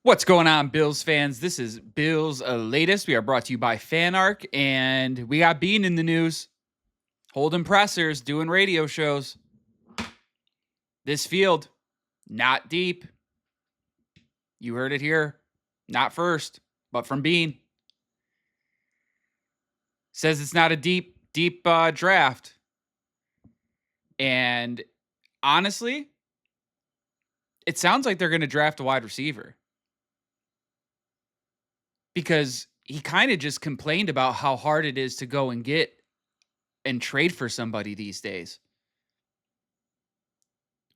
What's going on, Bills fans? This is Bills Latest. We are brought to you by FanArc, and we got Bean in the news. Holding pressers, doing radio shows. This field, not deep. You heard it here. Not first, but from Bean. Says it's not a deep draft. And honestly, it sounds like they're going to draft a wide receiver. Because he kind of just complained about how hard it is to go and get and trade for somebody these days,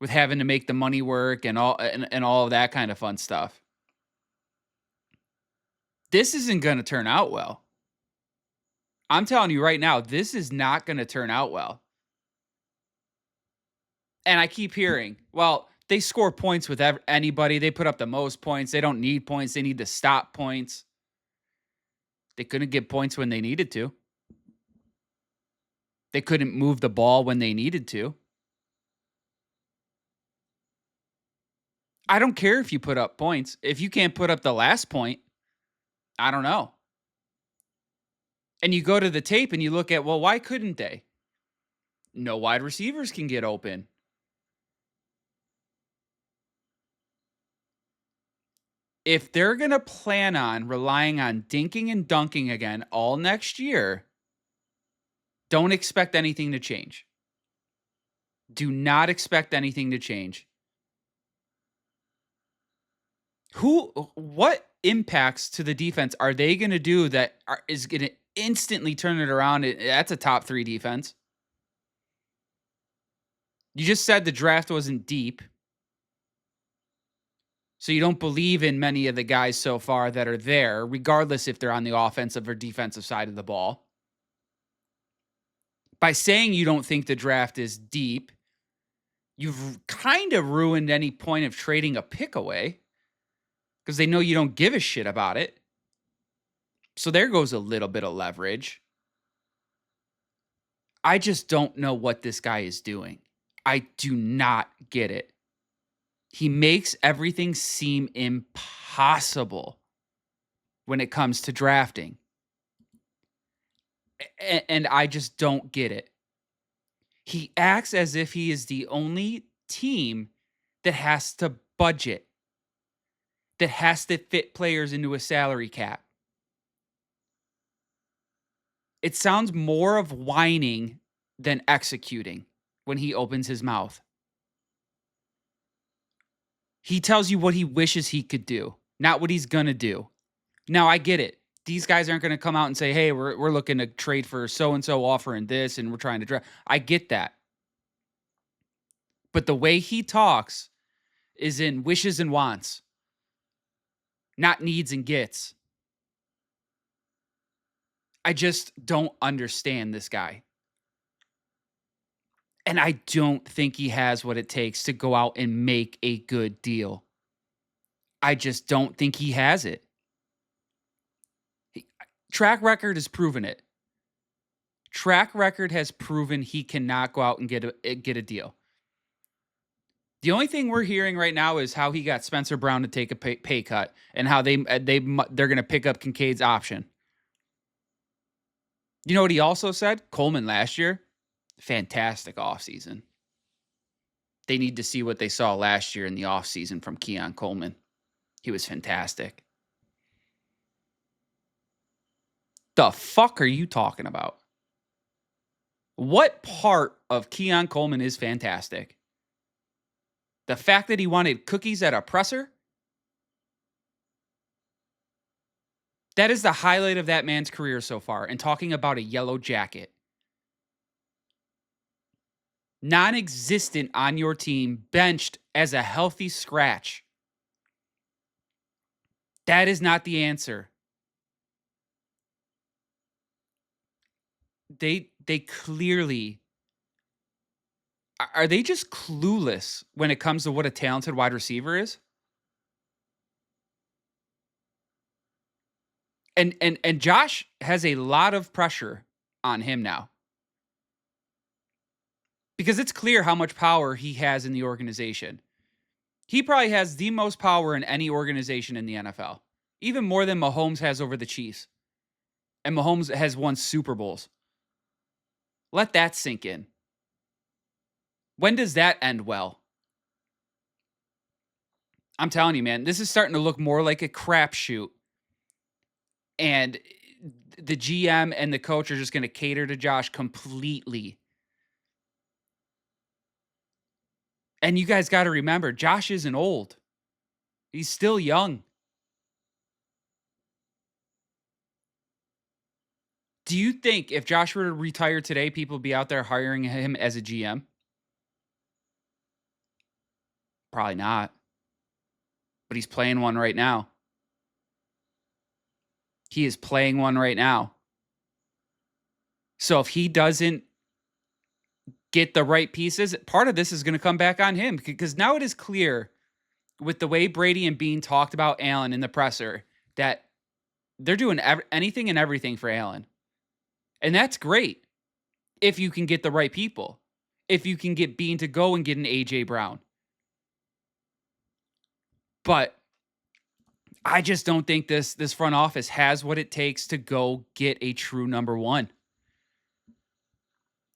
with having to make the money work and all of that kind of fun stuff. This isn't going to turn out well. I'm telling you right now, this is not going to turn out well. And I keep hearing, well, they score points with anybody. They put up the most points. They don't need points. They need to stop points. They couldn't get points when they needed to. They couldn't move the ball when they needed to. I don't care if you put up points. If you can't put up the last point, I don't know. And you go to the tape and you look at, well, why couldn't they? No wide receivers can get open. If they're going to plan on relying on dinking and dunking again all next year, don't expect anything to change. Do not expect anything to change. What impacts to the defense are they going to do that is going to instantly turn it around? That's a top 3 defense. You just said the draft wasn't deep. So you don't believe in many of the guys so far that are there, regardless if they're on the offensive or defensive side of the ball. By saying you don't think the draft is deep, you've kind of ruined any point of trading a pick away, because they know you don't give a shit about it. So there goes a little bit of leverage. I just don't know what this guy is doing. I do not get it. He makes everything seem impossible when it comes to drafting. And I just don't get it. He acts as if he is the only team that has to budget, that has to fit players into a salary cap. It sounds more of whining than executing when he opens his mouth. He tells you what he wishes he could do, not what he's going to do. Now, I get it. These guys aren't going to come out and say, hey, we're looking to trade for so-and-so, offering this, and we're trying to draft. I get that. But the way he talks is in wishes and wants, not needs and gets. I just don't understand this guy. And I don't think he has what it takes to go out and make a good deal. I just don't think he has it. Track record has proven it. Track record has proven he cannot go out and get a deal. The only thing we're hearing right now is how he got Spencer Brown to take a pay cut, and how they're going to pick up Kincaid's option. You know what he also said? Coleman last year, fantastic offseason. They need to see what they saw last year in the offseason from Keon Coleman. He was fantastic. The fuck are you talking about? What part of Keon Coleman is fantastic? The fact that he wanted cookies at a presser? That is the highlight of that man's career so far, and talking about a yellow jacket. Non-existent on your team, benched as a healthy scratch. That is not the answer. They clearly... Are they just clueless when it comes to what a talented wide receiver is? And Josh has a lot of pressure on him now, because it's clear how much power he has in the organization. He probably has the most power in any organization in the NFL, even more than Mahomes has over the Chiefs. And Mahomes has won Super Bowls. Let that sink in. When does that end well? I'm telling you, man, this is starting to look more like a crapshoot. And the GM and the coach are just going to cater to Josh completely. And you guys got to remember, Josh isn't old. He's still young. Do you think if Josh were to retire today, people would be out there hiring him as a GM? Probably not. But he's playing one right now. He is playing one right now. So if he doesn't get the right pieces, part of this is going to come back on him, because now it is clear with the way Brady and Bean talked about Allen in the presser that they're doing anything and everything for Allen. And that's great if you can get the right people. If you can get Bean to go and get an A.J. Brown. But I just don't think this front office has what it takes to go get a true number one.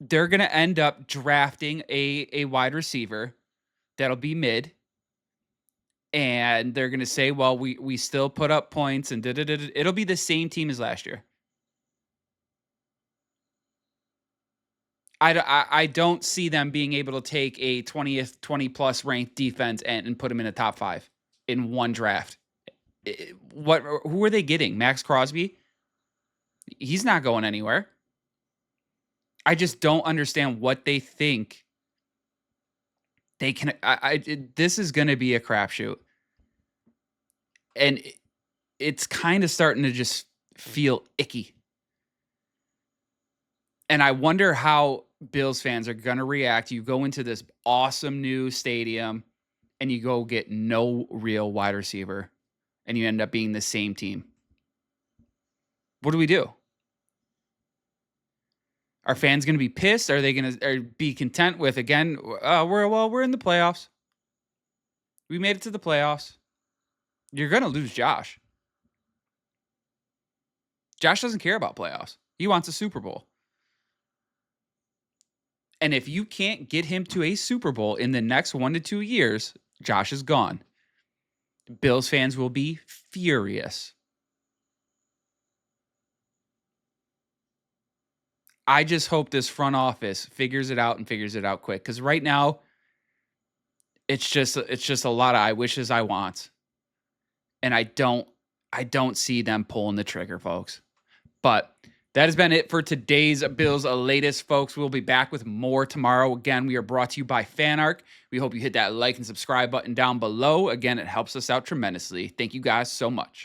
They're going to end up drafting a wide receiver that'll be mid. And they're going to say, well, we still put up points and it'll be the same team as last year. I don't see them being able to take a 20th, 20-plus ranked defense and put them in a top 5 in one draft. Who are they getting? Max Crosby? He's not going anywhere. I just don't understand what they think they can. This is going to be a crapshoot. And it's kind of starting to just feel icky. And I wonder how Bills fans are going to react. You go into this awesome new stadium and you go get no real wide receiver and you end up being the same team. What do we do? Are fans going to be pissed? Are they going to be content with, again, we're in the playoffs. We made it to the playoffs. You're going to lose Josh. Josh doesn't care about playoffs. He wants a Super Bowl. And if you can't get him to a Super Bowl in the next 1 to 2 years, Josh is gone. Bills fans will be furious. I just hope this front office figures it out and figures it out quick. Because right now, it's just a lot of I wishes, I wants. And I don't see them pulling the trigger, folks. But that has been it for today's Bills Latest, folks. We'll be back with more tomorrow. Again, we are brought to you by FanArc. We hope you hit that like and subscribe button down below. Again, it helps us out tremendously. Thank you guys so much.